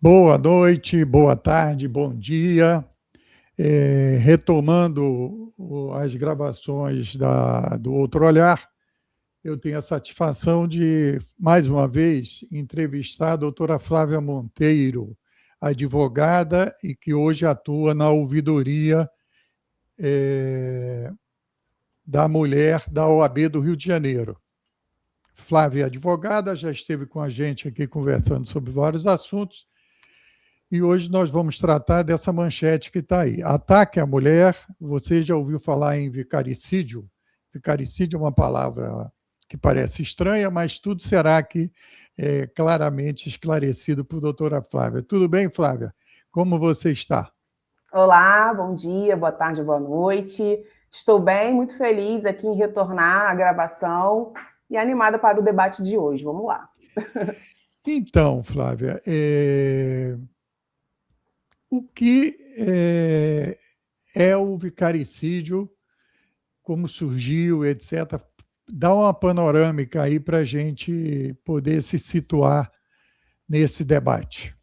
Boa noite, boa tarde, bom dia. Retomando as gravações do Outro Olhar, eu tenho a satisfação de, mais uma vez, entrevistar a doutora Flávia Monteiro, advogada e que hoje atua na ouvidoria da mulher da OAB do Rio de Janeiro. Flávia é advogada, já esteve com a gente aqui conversando sobre vários assuntos. E hoje nós vamos tratar dessa manchete que está aí. Ataque à mulher, você já ouviu falar em vicaricídio? Vicaricídio é uma palavra que parece estranha, mas tudo será aqui claramente esclarecido por doutora Flávia. Tudo bem, Flávia? Como você está? Olá, bom dia, boa tarde, boa noite. Estou bem, muito feliz aqui em retornar à gravação e animada para o debate de hoje. Vamos lá. Então, Flávia, o que é o vicaricídio, como surgiu, etc. Dá uma panorâmica aí para a gente poder se situar nesse debate.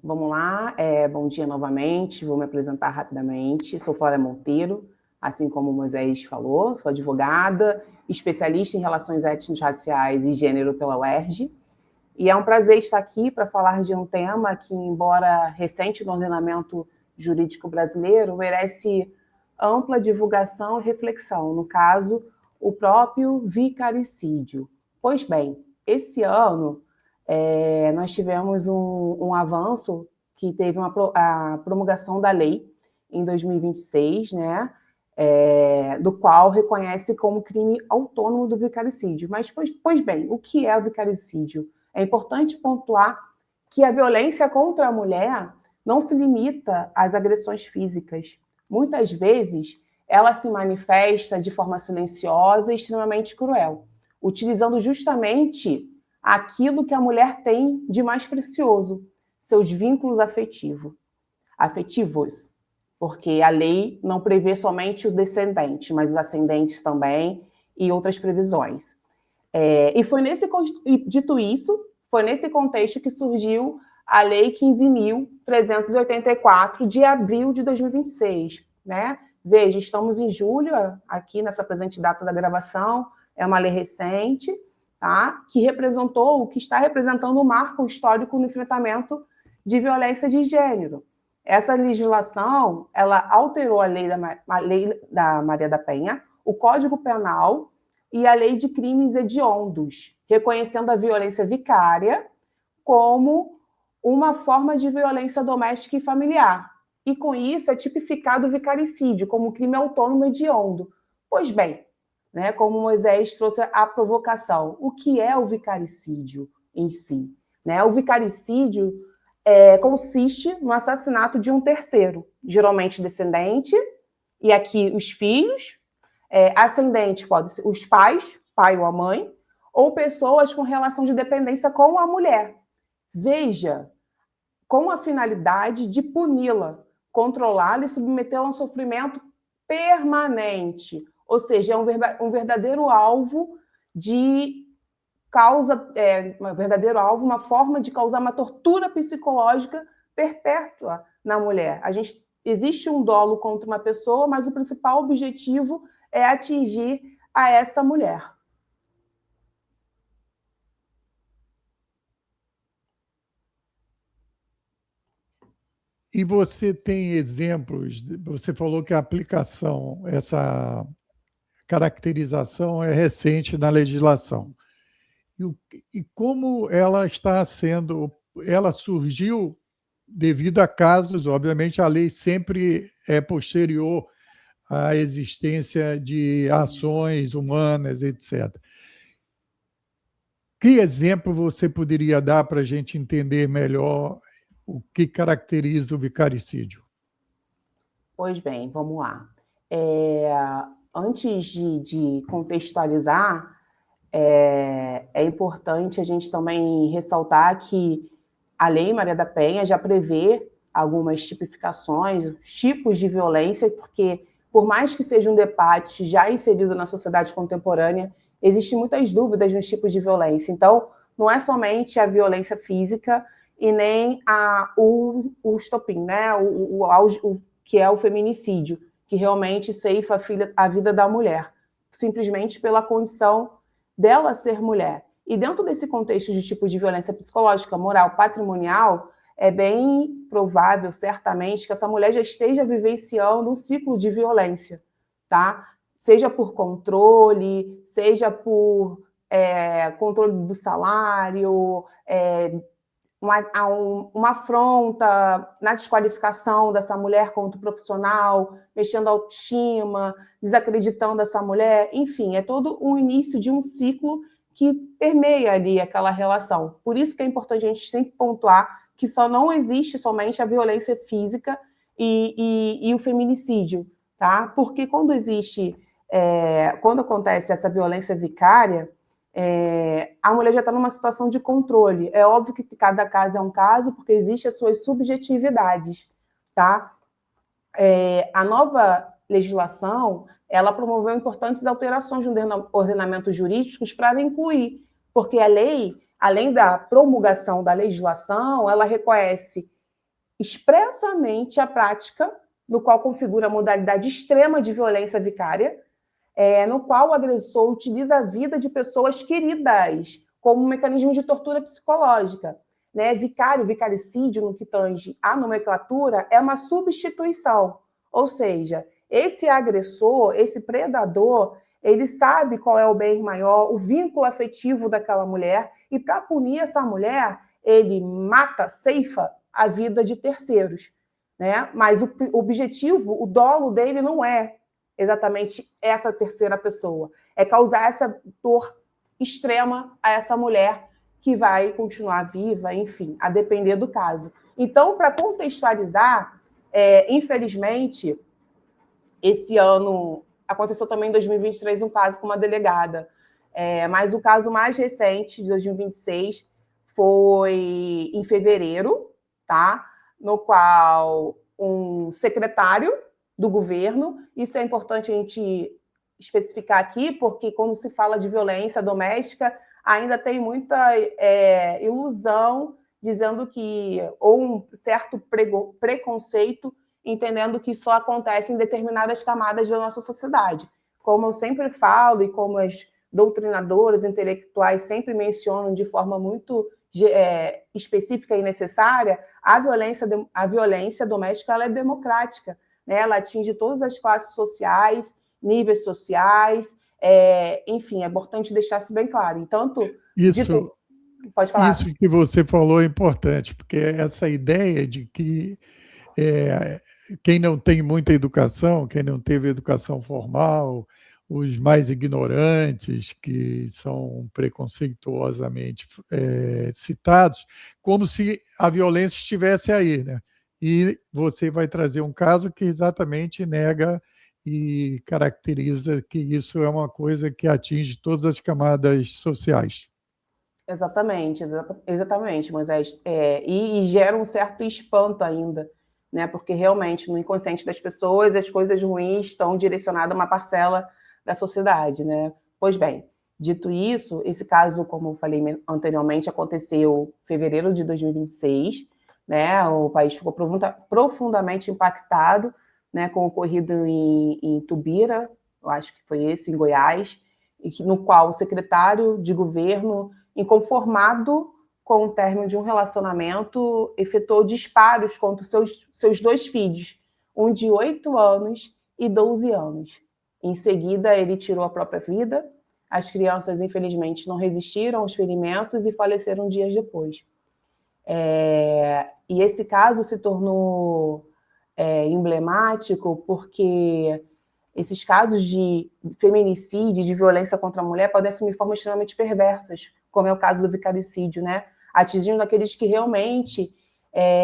Vamos lá. Bom dia novamente, vou me apresentar rapidamente. Sou Flávia Monteiro, assim como o Moisés falou, sou advogada, especialista em relações étnico-raciais e gênero pela UERJ. E é um prazer estar aqui para falar de um tema que, embora recente no ordenamento jurídico brasileiro, merece ampla divulgação e reflexão, no caso, o próprio vicaricídio. Pois bem, esse ano nós tivemos um avanço que teve a promulgação da lei em 2026, né, do qual reconhece como crime autônomo do vicaricídio. Mas, pois bem, o que é o vicaricídio? É importante pontuar que a violência contra a mulher não se limita às agressões físicas. Muitas vezes, ela se manifesta de forma silenciosa e extremamente cruel, utilizando justamente aquilo que a mulher tem de mais precioso, seus vínculos afetivos, porque a lei não prevê somente o descendente, mas os ascendentes também e outras previsões. Dito isso, foi nesse contexto que surgiu a Lei 15.384, de abril de 2026. Né? Veja, estamos em julho, aqui nessa presente data da gravação, é uma lei recente, tá? Que está representando um marco histórico no enfrentamento de violência de gênero. Essa legislação, ela alterou a lei da Maria da Penha, o Código Penal e a Lei de Crimes Hediondos, reconhecendo a violência vicária como uma forma de violência doméstica e familiar. E com isso é tipificado o vicaricídio como crime autônomo hediondo. Pois bem, né, como Moisés trouxe a provocação, o que é o vicaricídio em si? Né? O vicaricídio consiste no assassinato de um terceiro, geralmente descendente, e aqui os filhos, ascendente pode ser os pais, pai ou a mãe, ou pessoas com relação de dependência com a mulher. Veja, com a finalidade de puni-la, controlá-la e submetê-la a um sofrimento permanente. Ou seja, é um verdadeiro alvo uma forma de causar uma tortura psicológica perpétua na mulher. Existe um dolo contra uma pessoa, mas o principal objetivo é atingir a essa mulher. E você tem exemplos, você falou que a aplicação, essa caracterização é recente na legislação. E como ela está sendo, ela surgiu devido a casos, obviamente a lei sempre é posterior à existência de ações humanas, etc. Que exemplo você poderia dar para a gente entender melhor o que caracteriza o vicaricídio? Pois bem, vamos lá. Antes de contextualizar, é importante a gente também ressaltar que a Lei Maria da Penha já prevê algumas tipificações, tipos de violência, porque por mais que seja um debate já inserido na sociedade contemporânea, existem muitas dúvidas nos tipos de violência. Então, não é somente a violência física e nem o estopim, né? O que é o feminicídio, que realmente ceifa a vida da mulher, simplesmente pela condição dela ser mulher. E dentro desse contexto de tipo de violência psicológica, moral, patrimonial, é bem provável, certamente, que essa mulher já esteja vivenciando um ciclo de violência, tá? Seja por controle, seja por controle do salário, uma afronta na desqualificação dessa mulher como profissional, mexendo a autoestima, desacreditando essa mulher, enfim, é todo o início de um ciclo que permeia ali aquela relação. Por isso que é importante a gente sempre pontuar que só não existe somente a violência física e o feminicídio, tá? Porque quando acontece essa violência vicária, a mulher já está numa situação de controle. É óbvio que cada caso é um caso, porque existem as suas subjetividades, tá? A nova legislação, ela promoveu importantes alterações no ordenamento jurídicos para incluir, porque a lei, além da promulgação da legislação, ela reconhece expressamente a prática, no qual configura a modalidade extrema de violência vicária, no qual o agressor utiliza a vida de pessoas queridas como um mecanismo de tortura psicológica. Né? Vicaricídio, no que tange à nomenclatura, é uma substituição. Ou seja, esse agressor, esse predador, ele sabe qual é o bem maior, o vínculo afetivo daquela mulher, e para punir essa mulher, ele mata, ceifa a vida de terceiros. Né? Mas o objetivo, o dolo dele não é exatamente essa terceira pessoa. É causar essa dor extrema a essa mulher que vai continuar viva, enfim, a depender do caso. Então, para contextualizar, infelizmente, esse ano aconteceu também em 2023 um caso com uma delegada, mas o caso mais recente, de 2026, foi em fevereiro, tá? No qual um secretário do governo, isso é importante a gente especificar aqui, porque quando se fala de violência doméstica, ainda tem muita ilusão, dizendo que, ou um certo preconceito, entendendo que só acontece em determinadas camadas da nossa sociedade. Como eu sempre falo, e como as doutrinadoras intelectuais sempre mencionam de forma muito específica e necessária, a violência doméstica ela é democrática, né? Ela atinge todas as classes sociais, níveis sociais, enfim, é importante deixar isso bem claro. Entanto, pode falar. Isso que você falou é importante, porque essa ideia de que quem não tem muita educação, quem não teve educação formal, os mais ignorantes, que são preconceituosamente citados, como se a violência estivesse aí, né? E você vai trazer um caso que exatamente nega e caracteriza que isso é uma coisa que atinge todas as camadas sociais. Exatamente, Moisés. E gera um certo espanto ainda, né? Porque realmente no inconsciente das pessoas as coisas ruins estão direcionadas a uma parcela da sociedade, né? Pois bem, dito isso, esse caso, como eu falei anteriormente, aconteceu em fevereiro de 2026, né? O país ficou profundamente impactado, né, com o ocorrido em Tubira, eu acho que foi esse, em Goiás, no qual o secretário de governo, inconformado com o término de um relacionamento, efetuou disparos contra seus dois filhos, um de 8 anos e 12 anos. Em seguida, ele tirou a própria vida. As crianças, infelizmente, não resistiram aos ferimentos e faleceram dias depois. E esse caso se tornou emblemático porque esses casos de feminicídio, de violência contra a mulher, podem assumir formas extremamente perversas, como é o caso do vicaricídio, né? Atingindo aqueles que realmente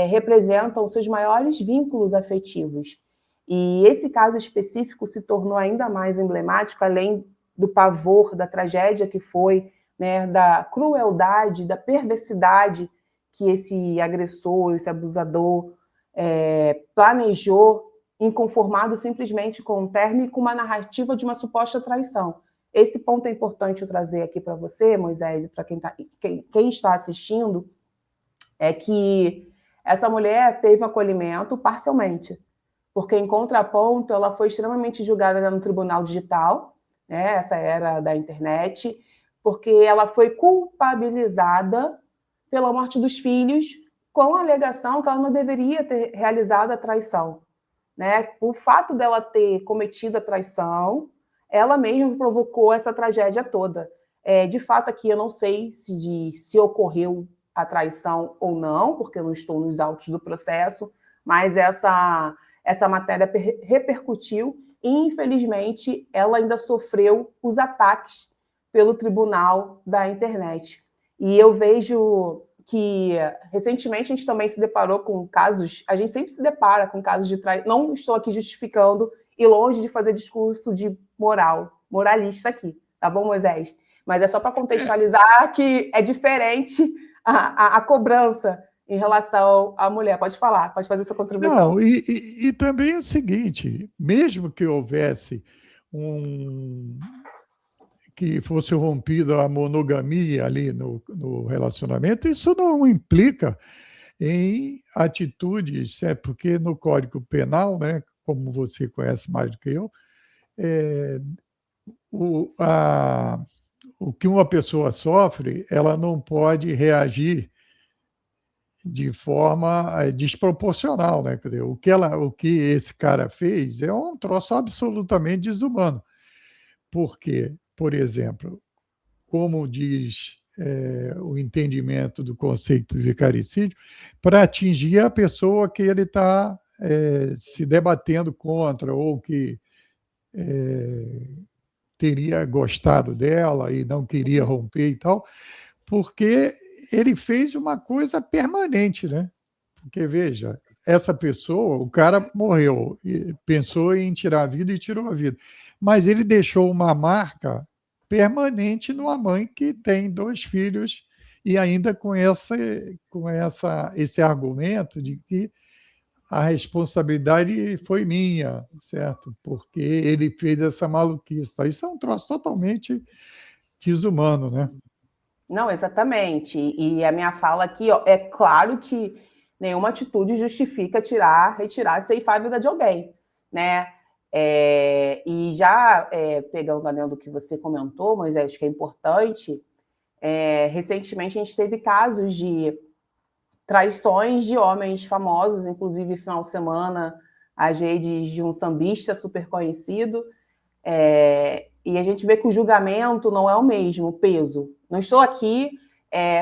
representam seus maiores vínculos afetivos. E esse caso específico se tornou ainda mais emblemático, além do pavor, da tragédia que foi, né, da crueldade, da perversidade que esse agressor, esse abusador planejou, inconformado simplesmente com um término e com uma narrativa de uma suposta traição. Esse ponto é importante eu trazer aqui para você, Moisés, e para quem está assistindo, é que essa mulher teve acolhimento parcialmente, porque, em contraponto, ela foi extremamente julgada no tribunal digital, né, essa era da internet, porque ela foi culpabilizada pela morte dos filhos, com a alegação que ela não deveria ter realizado a traição. Né? O fato dela ter cometido a traição, ela mesma provocou essa tragédia toda. De fato, aqui eu não sei se ocorreu a traição ou não, porque eu não estou nos autos do processo, mas essa matéria repercutiu e, infelizmente, ela ainda sofreu os ataques pelo tribunal da internet. E eu vejo que, recentemente, a gente também se deparou com casos, a gente sempre se depara com casos de traição, não estou aqui justificando e longe de fazer discurso de moralista aqui, tá bom, Moisés? Mas é só para contextualizar que é diferente a cobrança em relação à mulher. Pode falar, pode fazer essa contribuição. Não, e também é o seguinte, mesmo que houvesse que fosse rompida a monogamia ali no relacionamento, isso não implica em atitudes, porque no Código Penal, né, como você conhece mais do que eu, o que uma pessoa sofre, ela não pode reagir de forma desproporcional, né? Quer dizer, o que esse cara fez é um troço absolutamente desumano. Porque, por exemplo, como diz o entendimento do conceito de vicaricídio, para atingir a pessoa que ele está se debatendo contra ou que teria gostado dela e não queria romper e tal, porque ele fez uma coisa permanente, né? Porque, veja, essa pessoa, o cara morreu, pensou em tirar a vida e tirou a vida, mas ele deixou uma marca permanente numa mãe que tem 2 filhos e ainda com esse argumento de que a responsabilidade foi minha, certo? Porque ele fez essa maluquice. Isso é um troço totalmente desumano, né? Não, exatamente. E a minha fala aqui, ó, é claro que nenhuma atitude justifica retirar, ceifar a vida de alguém, né? E já pegando a linha do que você comentou, Moisés, que é importante, recentemente a gente teve casos de traições de homens famosos, inclusive final de semana, as redes de um sambista super conhecido, e a gente vê que o julgamento não é o mesmo, o peso. Não estou aqui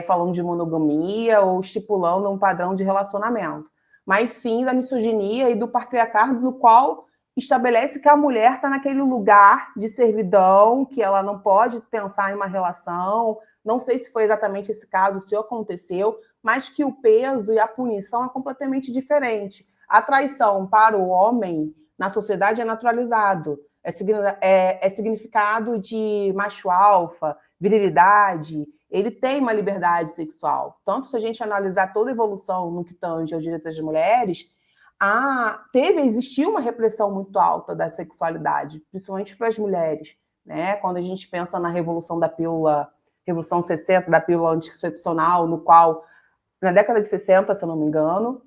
falando de monogamia ou estipulando um padrão de relacionamento, mas sim da misoginia e do patriarcado, no qual estabelece que a mulher está naquele lugar de servidão, que ela não pode pensar em uma relação. Não sei se foi exatamente esse caso, se aconteceu, mas que o peso e a punição é completamente diferente. A traição para o homem na sociedade é naturalizado, é significado de macho alfa, virilidade, ele tem uma liberdade sexual. Tanto se a gente analisar toda a evolução no que tange ao direito das mulheres, existiu uma repressão muito alta da sexualidade, principalmente para as mulheres, né? Quando a gente pensa na revolução da pílula, Revolução 60, da pílula anticoncepcional, no qual, na década de 60, se eu não me engano,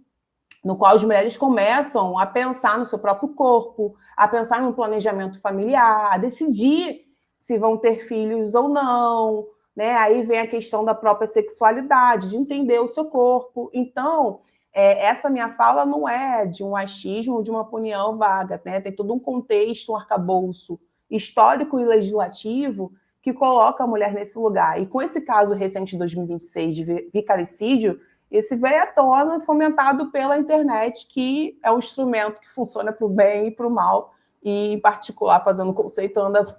no qual as mulheres começam a pensar no seu próprio corpo, a pensar no planejamento familiar, a decidir se vão ter filhos ou não, né? Aí vem a questão da própria sexualidade, de entender o seu corpo. Então, essa minha fala não é de um achismo, de uma opinião vaga, né? Tem todo um contexto, um arcabouço histórico e legislativo que coloca a mulher nesse lugar. E com esse caso recente de 2026 de vicaricídio, esse veio à tona fomentado pela internet, que é um instrumento que funciona para o bem e para o mal, e, em particular, fazendo o conceito, anda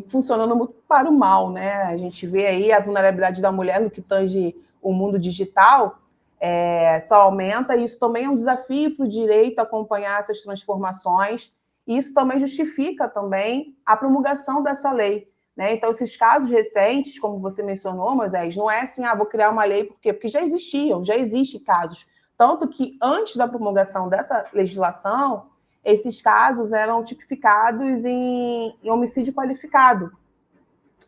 funcionando muito para o mal, né? A gente vê aí a vulnerabilidade da mulher no que tange o mundo digital, só aumenta, e isso também é um desafio para o direito acompanhar essas transformações, e isso também justifica também a promulgação dessa lei. Né? Então, esses casos recentes, como você mencionou, Moisés, não é assim, vou criar uma lei, por quê? Porque já existem casos. Tanto que, antes da promulgação dessa legislação, esses casos eram tipificados em homicídio qualificado.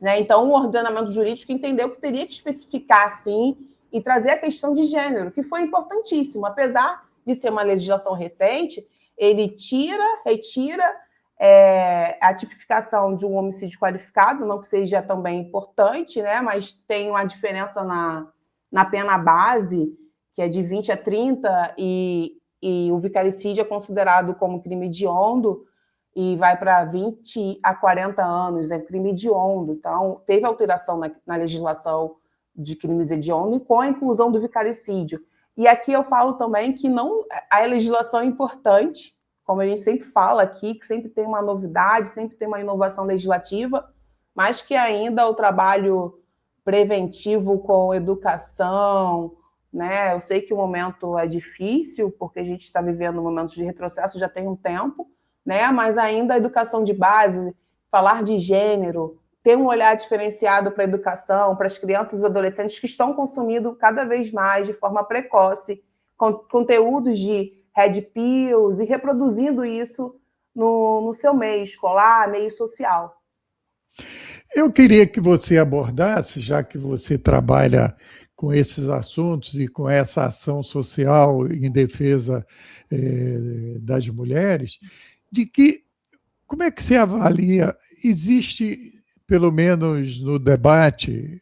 Né? Então, o ordenamento jurídico entendeu que teria que especificar, sim, e trazer a questão de gênero, que foi importantíssimo. Apesar de ser uma legislação recente, ele retira a tipificação de um homicídio qualificado, não que seja também importante, né, mas tem uma diferença na pena base, que é de 20 a 30, e o vicaricídio é considerado como crime hediondo, e vai para 20 a 40 anos, é crime hediondo. Então, teve alteração na legislação de crimes hediondos com a inclusão do vicaricídio. E aqui eu falo também que a legislação é importante, como a gente sempre fala aqui, que sempre tem uma novidade, sempre tem uma inovação legislativa, mas que ainda o trabalho preventivo com educação, né? Eu sei que o momento é difícil, porque a gente está vivendo momentos de retrocesso já tem um tempo, né? Mas ainda a educação de base, falar de gênero, ter um olhar diferenciado para a educação, para as crianças e adolescentes que estão consumindo cada vez mais, de forma precoce, conteúdos de red pills e reproduzindo isso no seu meio escolar, meio social. Eu queria que você abordasse, já que você trabalha com esses assuntos e com essa ação social em defesa das mulheres, como é que você avalia? Existe, pelo menos no debate,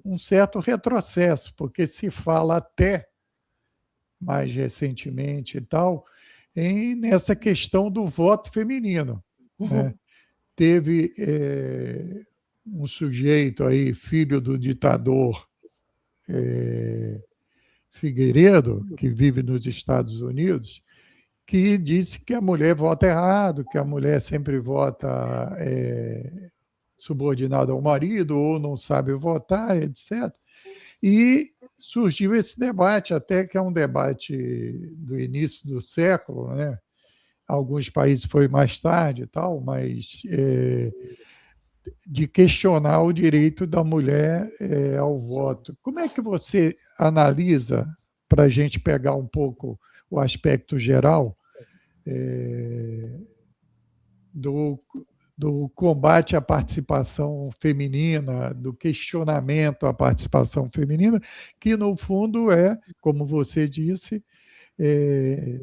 um certo retrocesso, porque se fala até mais recentemente e tal, nessa questão do voto feminino, né? Teve um sujeito aí, filho do ditador Figueiredo, que vive nos Estados Unidos, que disse que a mulher vota errado, que a mulher sempre vota subordinada ao marido ou não sabe votar, etc. E surgiu esse debate, até que é um debate do início do século, né? Alguns países foi mais tarde e tal, mas de questionar o direito da mulher ao voto. Como é que você analisa, para a gente pegar um pouco o aspecto geral, do combate à participação feminina, do questionamento à participação feminina, que, no fundo, como você disse,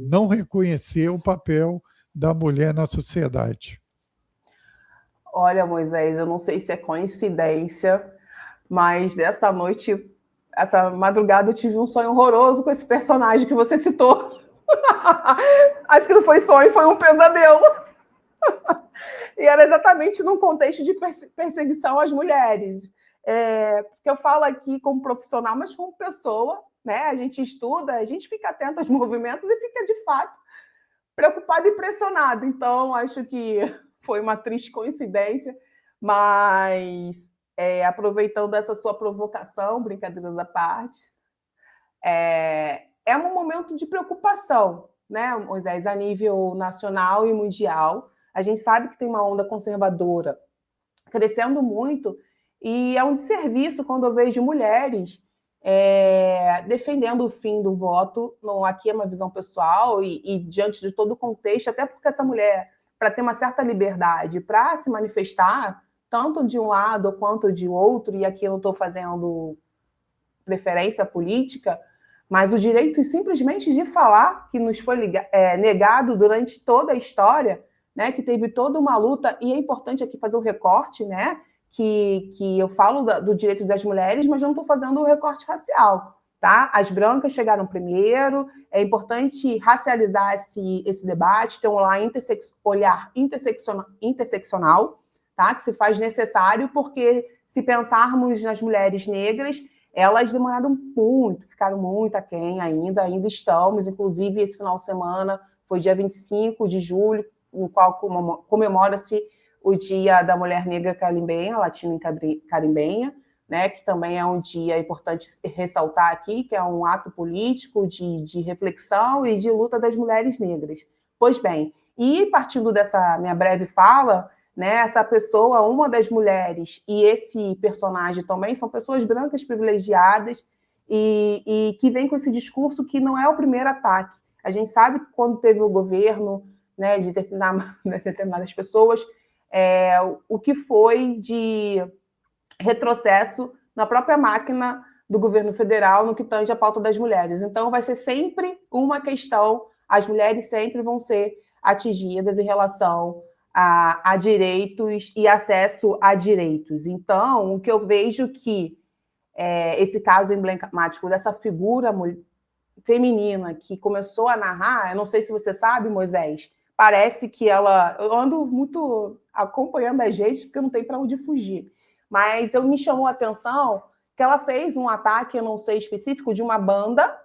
não reconhecer o papel da mulher na sociedade? Olha, Moisés, eu não sei se é coincidência, mas dessa noite, essa madrugada, eu tive um sonho horroroso com esse personagem que você citou. Acho que não foi sonho, foi um pesadelo. E era exatamente num contexto de perseguição às mulheres. Porque eu falo aqui como profissional, mas como pessoa, né? A gente estuda, a gente fica atento aos movimentos e fica, de fato, preocupado e impressionado. Então, acho que foi uma triste coincidência, mas aproveitando essa sua provocação, brincadeiras à parte, é um momento de preocupação, né, Moisés, a nível nacional e mundial. A gente sabe que tem uma onda conservadora crescendo muito, e é um desserviço quando eu vejo mulheres defendendo o fim do voto. Não, aqui é uma visão pessoal e diante de todo o contexto, até porque essa mulher, para ter uma certa liberdade para se manifestar, tanto de um lado quanto de outro, e aqui eu não estou fazendo preferência política, mas o direito simplesmente de falar, que nos foi negado durante toda a história, né, que teve toda uma luta, e é importante aqui fazer um recorte, né, que eu falo do direito das mulheres, mas não estou fazendo o recorte racial, tá? As brancas chegaram primeiro, é importante racializar esse debate, ter um olhar interseccional, tá? Que se faz necessário, porque se pensarmos nas mulheres negras, elas demoraram muito, ficaram muito aquém ainda estamos, inclusive esse final de semana, foi dia 25 de julho, no qual comemora-se o Dia da Mulher Negra Carimbenha, latino-carimbenha, né, que também é um dia importante ressaltar aqui, que é um ato político de reflexão e de luta das mulheres negras. Pois bem, e partindo dessa minha breve fala, né, essa pessoa, uma das mulheres, e esse personagem também, são pessoas brancas privilegiadas e que vem com esse discurso que não é o primeiro ataque. A gente sabe que quando teve o governo, né, de determinadas pessoas, o que foi de retrocesso na própria máquina do governo federal no que tange a pauta das mulheres. Então, vai ser sempre uma questão, as mulheres sempre vão ser atingidas em relação a direitos e acesso a direitos. Então, o que eu vejo que esse caso emblemático dessa figura feminina que começou a narrar, eu não sei se você sabe, Moisés, parece que ela... Eu ando muito acompanhando as redes porque não tem para onde fugir, mas me chamou a atenção que ela fez um ataque, eu não sei específico, de uma banda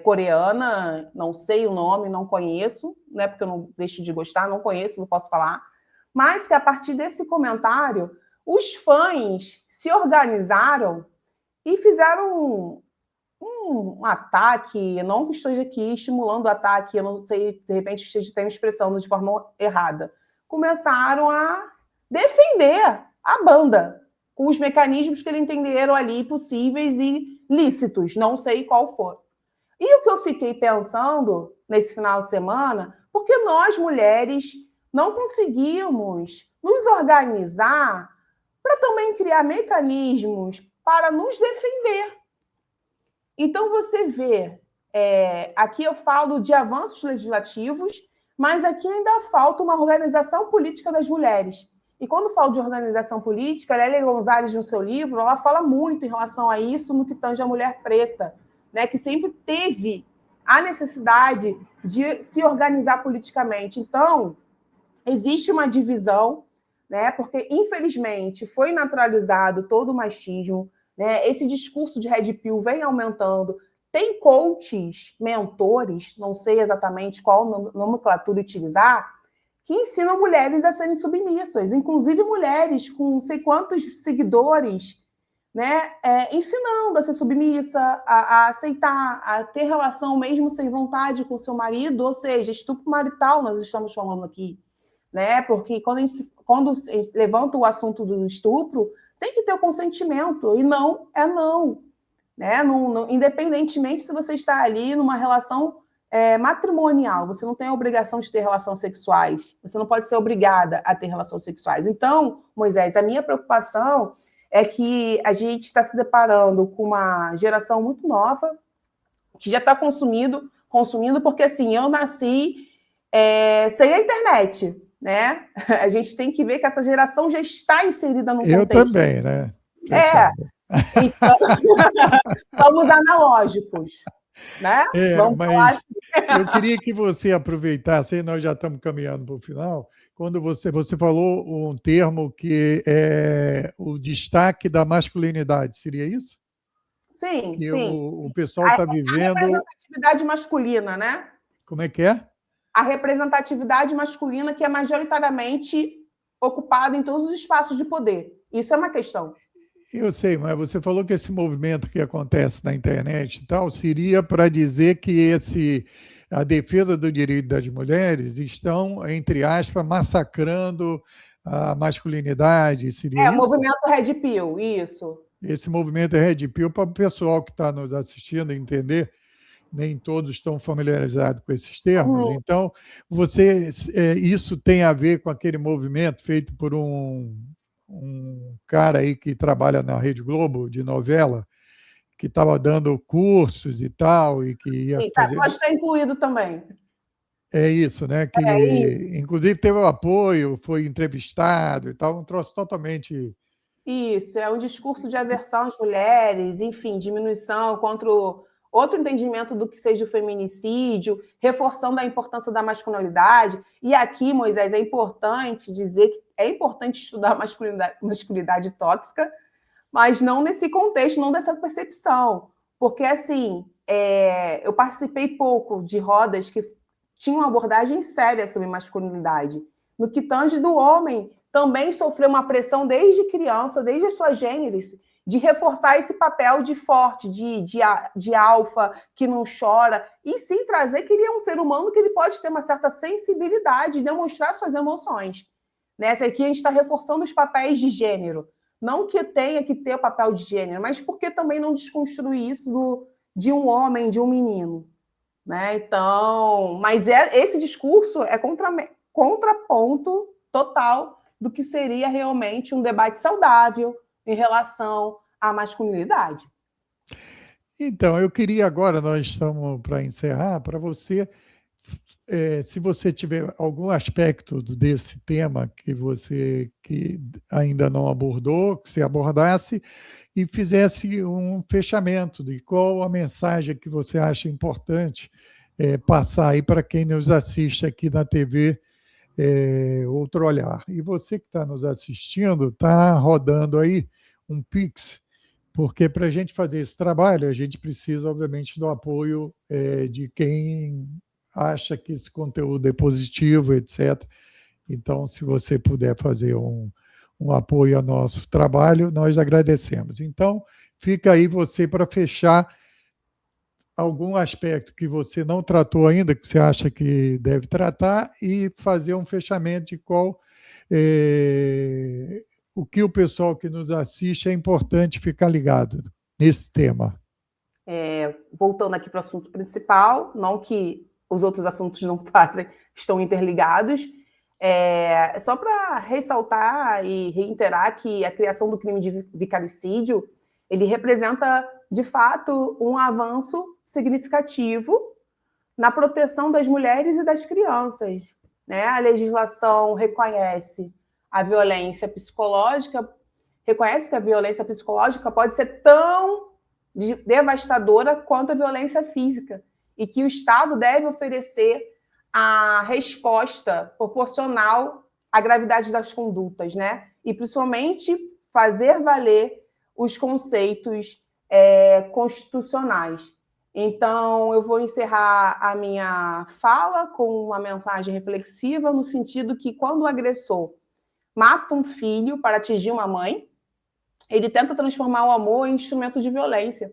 coreana, não sei o nome, não conheço, não é porque eu não deixo de gostar, não conheço, não posso falar, mas que a partir desse comentário, os fãs se organizaram e fizeram um ataque, eu não estou aqui estimulando o ataque, eu não sei, de repente esteja me expressando de forma errada, começaram a defender a banda, com os mecanismos que eles entenderam ali possíveis e lícitos, não sei qual for. E o que eu fiquei pensando nesse final de semana, porque nós, mulheres, não conseguimos nos organizar para também criar mecanismos para nos defender. Então, você vê, aqui eu falo de avanços legislativos, mas aqui ainda falta uma organização política das mulheres. E quando falo de organização política, a Lélia Gonzalez, no seu livro, ela fala muito em relação a isso no que tange a mulher preta, né, que sempre teve a necessidade de se organizar politicamente. Então, existe uma divisão, né, porque, infelizmente, foi naturalizado todo o machismo, né, esse discurso de Red Pill vem aumentando. Tem coaches, mentores, não sei exatamente qual nomenclatura utilizar, que ensinam mulheres a serem submissas, inclusive mulheres com não sei quantos seguidores, né, ensinando a ser submissa, a aceitar, a ter relação mesmo sem vontade com o seu marido, ou seja, estupro marital nós estamos falando aqui, né? Porque quando a gente levanta o assunto do estupro, tem que ter o consentimento, e não é não, né? Independentemente se você está ali numa relação matrimonial, você não tem a obrigação de ter relações sexuais, você não pode ser obrigada a ter relações sexuais. Então, Moisés, a minha preocupação é que a gente está se deparando com uma geração muito nova, que já está consumindo, porque, assim, eu nasci sem a internet, né? A gente tem que ver que essa geração já está inserida no contexto. Eu também, né? Então, somos analógicos, né? Vamos falar assim. Eu queria que você aproveitasse, nós já estamos caminhando para o final, quando você falou um termo que é o destaque da masculinidade, seria isso? Sim, que sim. O pessoal está vivendo... A representatividade masculina, né? Como é que é? A representatividade masculina que é majoritariamente ocupada em todos os espaços de poder. Isso é uma questão. Eu sei, mas você falou que esse movimento que acontece na internet e tal seria para dizer que a defesa do direito das mulheres estão, entre aspas, massacrando a masculinidade. Seria isso? O movimento Red Pill, isso. Esse movimento é Red Pill, para o pessoal que está nos assistindo entender, nem todos estão familiarizados com esses termos. Então, isso tem a ver com aquele movimento feito por um cara aí que trabalha na Rede Globo, de novela, que estava dando cursos e tal, e que ia fazer... Pode estar incluído também. É isso, né? Que, isso. Inclusive, teve o apoio, foi entrevistado e tal, um troço totalmente... Isso, é um discurso de aversão às mulheres, enfim, diminuição contra outro entendimento do que seja o feminicídio, reforçando a importância da masculinidade. E aqui, Moisés, é importante dizer que é importante estudar a masculinidade tóxica, mas não nesse contexto, não dessa percepção. Porque, assim, eu participei pouco de rodas que tinham uma abordagem séria sobre masculinidade. No que tange do homem, também sofreu uma pressão desde criança, desde a sua gênese, de reforçar esse papel de forte, de alfa, que não chora, e sim trazer que ele é um ser humano que ele pode ter uma certa sensibilidade, demonstrar suas emoções. Nessa aqui a gente está reforçando os papéis de gênero. Não que tenha que ter o papel de gênero, mas por que também não desconstruir isso de um homem, de um menino? Né? Então, mas esse discurso é contraponto total do que seria realmente um debate saudável em relação a masculinidade. Então, eu queria agora, nós estamos para encerrar, para você, se você tiver algum aspecto desse tema que ainda não abordou, que você abordasse e fizesse um fechamento de qual a mensagem que você acha importante passar aí para quem nos assiste aqui na TV Outro Olhar. E você que está nos assistindo, está rodando aí um Pix, porque para a gente fazer esse trabalho, a gente precisa, obviamente, do apoio de quem acha que esse conteúdo é positivo, etc. Então, se você puder fazer um apoio ao nosso trabalho, nós agradecemos. Então, fica aí você para fechar algum aspecto que você não tratou ainda, que você acha que deve tratar, e fazer um fechamento de qual o que o pessoal que nos assiste é importante ficar ligado nesse tema. Voltando aqui para o assunto principal, não que os outros assuntos não fazem, estão interligados, só para ressaltar e reiterar que a criação do crime de vicaricídio, ele representa, de fato, um avanço significativo na proteção das mulheres e das crianças, né? A legislação reconhece a violência psicológica, reconhece que a violência psicológica pode ser tão devastadora quanto a violência física e que o Estado deve oferecer a resposta proporcional à gravidade das condutas, né? E, principalmente, fazer valer os conceitos constitucionais. Então, eu vou encerrar a minha fala com uma mensagem reflexiva no sentido que, quando o agressor mata um filho para atingir uma mãe, ele tenta transformar o amor em instrumento de violência.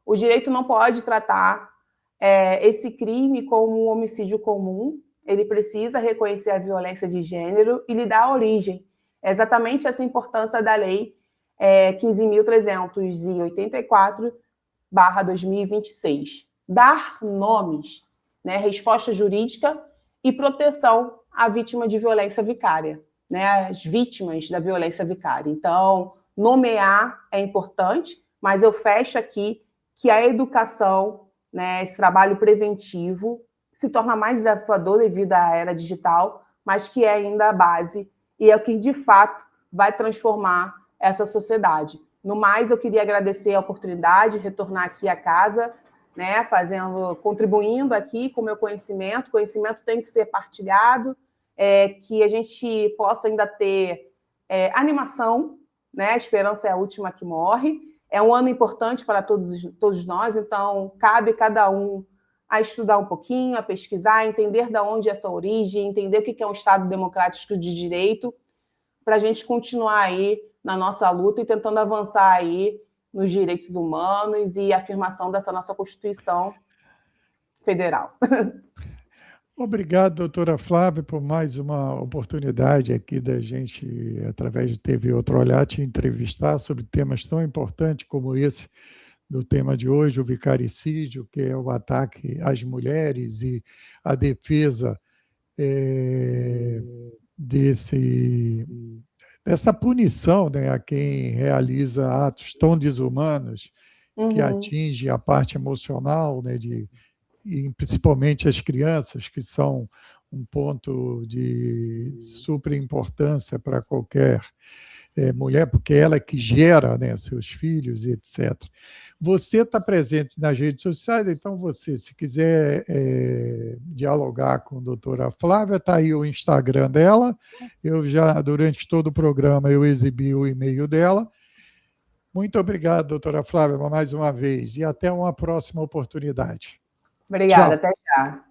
O direito não pode tratar esse crime como um homicídio comum, ele precisa reconhecer a violência de gênero e lhe dar origem. É exatamente essa a importância da lei 15.384/2026. Dar nomes, né, resposta jurídica e proteção à vítima de violência vicária, né, as vítimas da violência vicária. Então, nomear é importante, mas eu fecho aqui que a educação, né, esse trabalho preventivo, se torna mais desafiador devido à era digital, mas que é ainda a base e é o que, de fato, vai transformar essa sociedade. No mais, eu queria agradecer a oportunidade de retornar aqui à casa, né, contribuindo aqui com o meu conhecimento. O conhecimento tem que ser partilhado, que a gente possa ainda ter animação, né? A esperança é a última que morre. É um ano importante para todos nós, então cabe cada um a estudar um pouquinho, a pesquisar, entender de onde é essa origem, entender o que é um Estado democrático de direito, para a gente continuar aí na nossa luta e tentando avançar aí nos direitos humanos e afirmação dessa nossa Constituição Federal. Obrigado, doutora Flávia, por mais uma oportunidade aqui da gente, através de TV Outro Olhar, te entrevistar sobre temas tão importantes como esse do tema de hoje, o vicaricídio, que é o ataque às mulheres e a defesa dessa punição, né, a quem realiza atos tão desumanos que atinge a parte emocional, né, e principalmente as crianças, que são um ponto de super importância para qualquer mulher, porque ela é que gera, né, seus filhos, etc. Você está presente nas redes sociais, então você, se quiser dialogar com a doutora Flávia, está aí o Instagram dela. Eu já, durante todo o programa, eu exibi o e-mail dela. Muito obrigado, doutora Flávia, mais uma vez, e até uma próxima oportunidade. Obrigada, Tchau. até já.